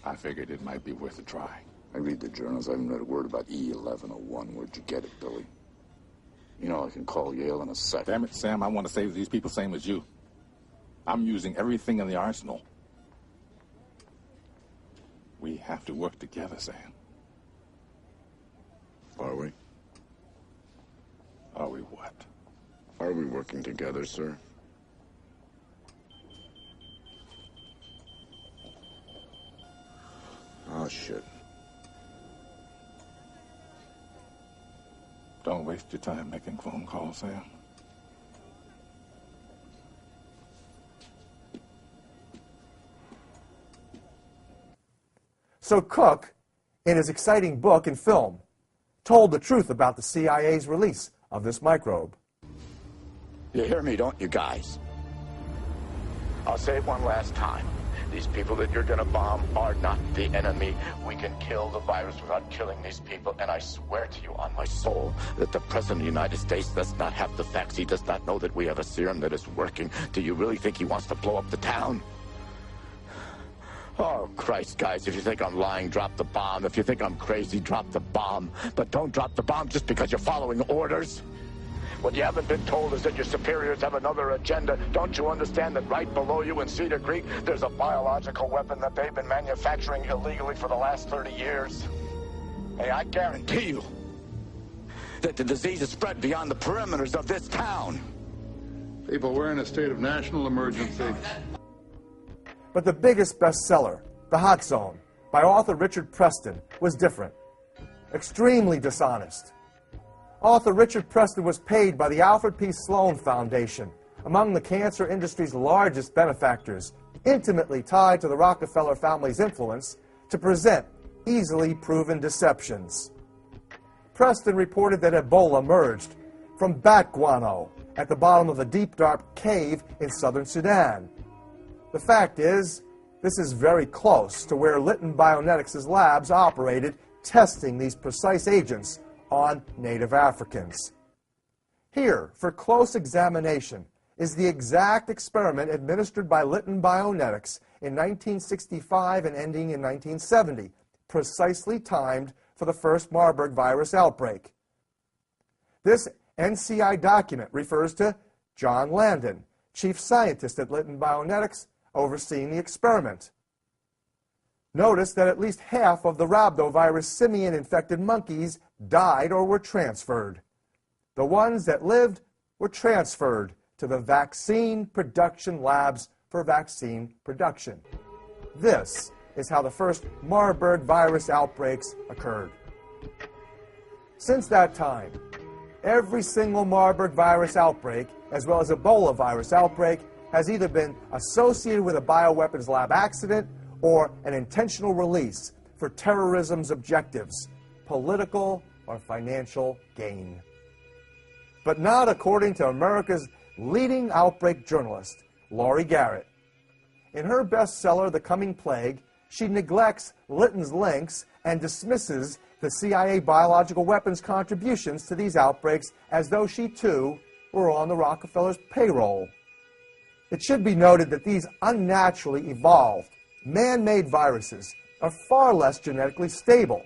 I figured it might be worth a try. I read the journals. I haven't read a word about E1101. Where'd you get it, Billy? You know I can call Yale in a second. Damn it, Sam, I want to save these people same as you. I'm using everything in the arsenal. We have to work together, Sam. Are we? Are we what? Are we working together, sir? Oh, shit. Don't waste your time making phone calls, Sam. So Cook, in his exciting book and film, told the truth about the CIA's release of this microbe. You hear me, don't you, guys? I'll say it one last time. These people that you're gonna bomb are not the enemy. We can kill the virus without killing these people, and I swear to you on my soul that the President of the United States does not have the facts. He does not know that we have a serum that is working. Do you really think he wants to blow up the town? Oh, Christ, guys, if you think I'm lying, drop the bomb. If you think I'm crazy, drop the bomb. But don't drop the bomb just because you're following orders. What you haven't been told is that your superiors have another agenda. Don't you understand that right below you in Cedar Creek, there's a biological weapon that they've been manufacturing illegally for the last 30 years? Hey, I guarantee you that the disease is spread beyond the perimeters of this town. People, we're in a state of national emergency. But the biggest bestseller, The Hot Zone, by author Richard Preston, was different. Extremely dishonest. Author Richard Preston was paid by the Alfred P. Sloan Foundation, among the cancer industry's largest benefactors, intimately tied to the Rockefeller family's influence, to present easily proven deceptions. Preston reported that Ebola emerged from bat guano at the bottom of a deep, dark cave in southern Sudan. The fact is, this is very close to where Litton Bionetics' labs operated, testing these precise agents on native Africans. Here, for close examination, is the exact experiment administered by Litton Bionetics in 1965 and ending in 1970, precisely timed for the first Marburg virus outbreak. This NCI document refers to John Landon, chief scientist at Litton Bionetics, overseeing the experiment. Notice that at least half of the rhabdovirus simian-infected monkeys died or were transferred. The ones that lived were transferred to the vaccine production labs for vaccine production. This is how the first Marburg virus outbreaks occurred. Since that time, every single Marburg virus outbreak, as well as Ebola virus outbreak, has either been associated with a bioweapons lab accident or an intentional release for terrorism's objectives, political or financial gain. But not according to America's leading outbreak journalist, Laurie Garrett. In her bestseller, The Coming Plague, she neglects Litton's links and dismisses the CIA biological weapons contributions to these outbreaks as though she, too, were on the Rockefellers' payroll. It should be noted that these unnaturally evolved, man-made viruses are far less genetically stable.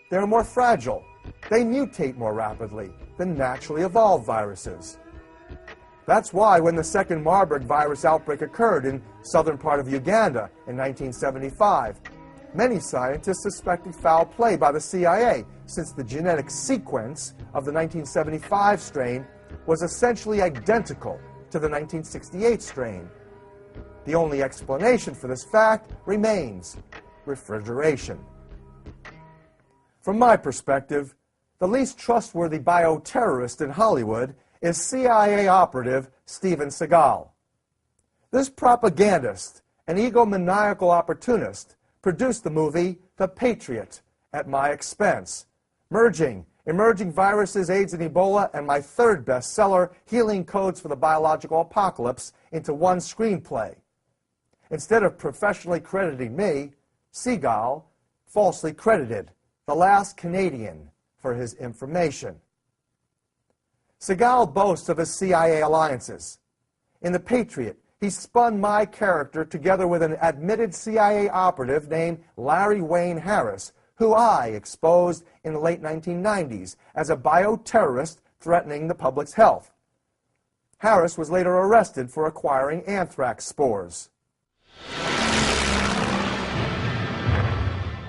They're more fragile. They mutate more rapidly than naturally evolved viruses. That's why when the second Marburg virus outbreak occurred in southern part of Uganda in 1975, many scientists suspected foul play by the CIA, since the genetic sequence of the 1975 strain was essentially identical to the 1968 strain. The only explanation for this fact remains refrigeration. From my perspective, the least trustworthy bioterrorist in Hollywood is CIA operative Steven Seagal. This propagandist and egomaniacal opportunist produced the movie The Patriot at my expense, merging emerging viruses, AIDS and Ebola, and my third bestseller, Healing Codes for the Biological Apocalypse, into one screenplay. Instead of professionally crediting me, Seagal falsely credited the last Canadian for his information. Seagal boasts of his CIA alliances. In The Patriot, he spun my character together with an admitted CIA operative named Larry Wayne Harris, who I exposed in the late 1990s as a bioterrorist threatening the public's health. Harris was later arrested for acquiring anthrax spores.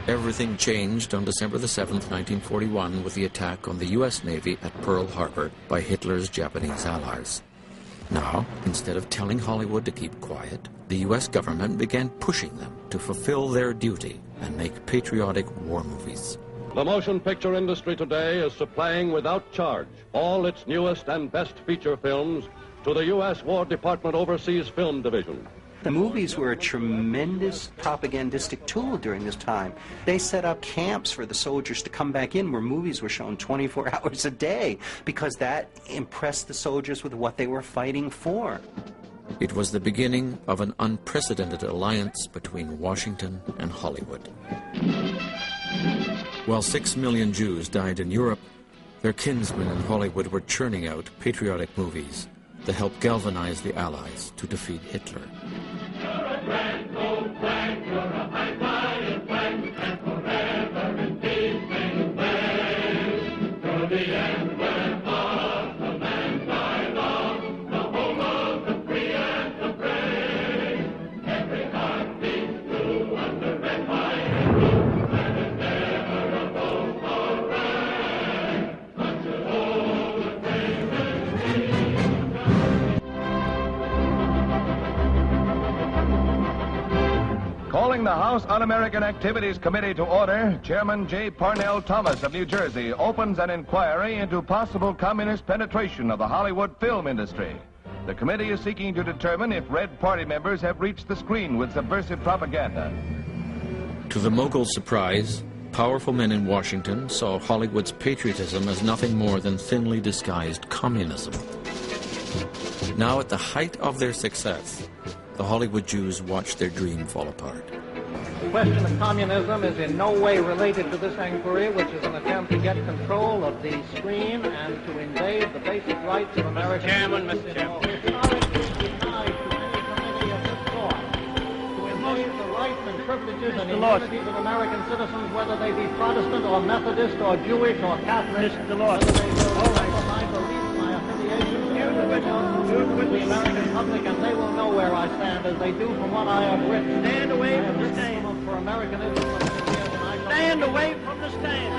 Everything changed on December the 7th, 1941, with the attack on the U.S. Navy at Pearl Harbor by Hitler's Japanese allies. Now, instead of telling Hollywood to keep quiet, the U.S. government began pushing them to fulfill their duty and make patriotic war movies. The motion picture industry today is supplying without charge all its newest and best feature films to the U.S. War Department Overseas Film Division. The movies were a tremendous propagandistic tool during this time. They set up camps for the soldiers to come back in where movies were shown 24 hours a day because that impressed the soldiers with what they were fighting for. It was the beginning of an unprecedented alliance between Washington and Hollywood. While 6 million Jews died in Europe, their kinsmen in Hollywood were churning out patriotic movies that helped galvanize the Allies to defeat Hitler. You're a grand old flag, you're a high-flying flag, and forever in peace may you wave. You're the emblem of the man's dialogue, the home of the free and the brave. Every heart beats true under red, white, and blue, and is never a boast or rag. But you'll hold the brave and free. Calling the House Un-American Activities Committee to order, Chairman J. Parnell Thomas of New Jersey opens an inquiry into possible communist penetration of the Hollywood film industry. The committee is seeking to determine if Red Party members have reached the screen with subversive propaganda. To the mogul's surprise, powerful men in Washington saw Hollywood's patriotism as nothing more than thinly disguised communism. Now, at the height of their success, the Hollywood Jews watched their dream fall apart. The question of communism is in no way related to this inquiry, which is an attempt to get control of the screen and to invade the basic rights of American citizens. Mr. Chairman. It's not tied to any committee of this sort. To invade the rights and privileges and immunities of American citizens, whether they be Protestant or Methodist or Jewish or Catholic, whether they will my beliefs, my affiliations, with the American public, and they will know where I stand, as they do from what I have written. Stand away from the stand. For Americanism. Stand away from the stand.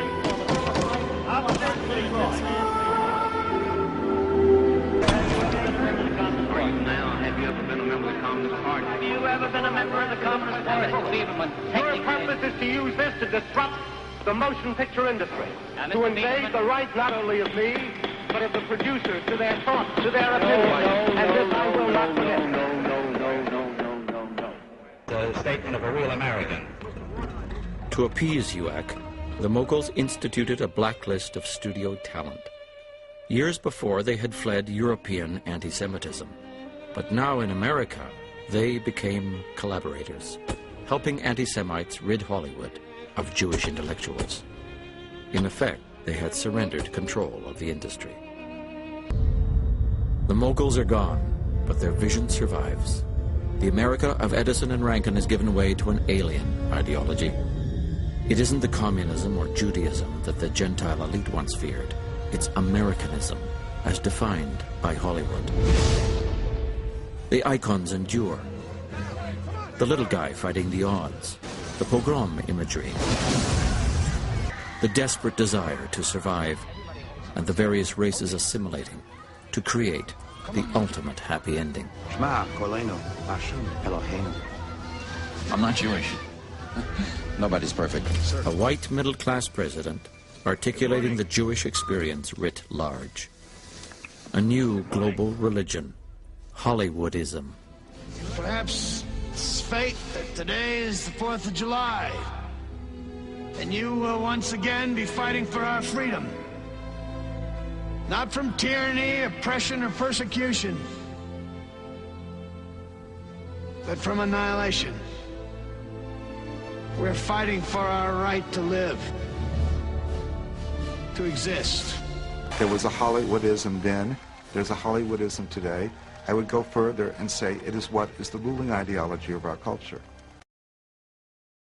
Now, have you ever been a member of the Communist Party? Have you ever been a member of the Communist Party? Your purpose is to use this to disrupt the motion picture industry, to invade the right not only of me, but of the producers, to their thoughts, to their opinions. And this I will not forget. No. The statement of a real American. To appease UAC, the moguls instituted a blacklist of studio talent. Years before, they had fled European anti-Semitism. But now in America, they became collaborators, helping anti-Semites rid Hollywood of Jewish intellectuals. In effect, they had surrendered control of the industry. The moguls are gone, but their vision survives. The America of Edison and Rankin has given way to an alien ideology. It isn't the communism or Judaism that the Gentile elite once feared. It's Americanism, as defined by Hollywood. The icons endure. The little guy fighting the odds, the pogrom imagery, the desperate desire to survive, and the various races assimilating to create the ultimate happy ending. I'm not Jewish. Nobody's perfect. A white middle-class president articulating the Jewish experience writ large. A new global religion, Hollywoodism. Perhaps it's fate that today is the 4th of July, and you will once again be fighting for our freedom. Not from tyranny, oppression, or persecution, but from annihilation. We're fighting for our right to live, to exist. There was a Hollywoodism then, there's a Hollywoodism today, I would go further and say it is what is the ruling ideology of our culture.